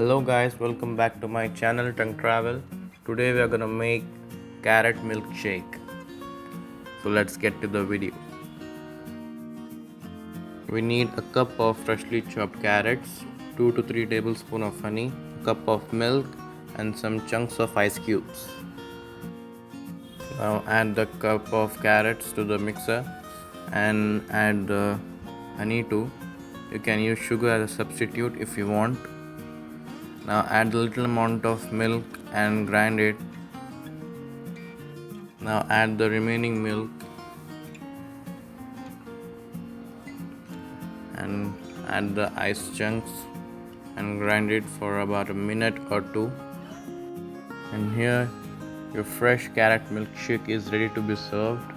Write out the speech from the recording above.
Hello guys, welcome back to my channel Tongue Travel. Today we are gonna make carrot milkshake. So let's get to the video. We need a cup of freshly chopped carrots, 2 to 3 tablespoons of honey, a cup of milk and some chunks of ice cubes. Now add the cup of carrots to the mixer and add the honey too. You can use sugar as a substitute if you want. Now add a little amount of milk and grind it. Now add the remaining milk and add the ice chunks and grind it for about a minute or two. And here your fresh carrot milkshake is ready to be served.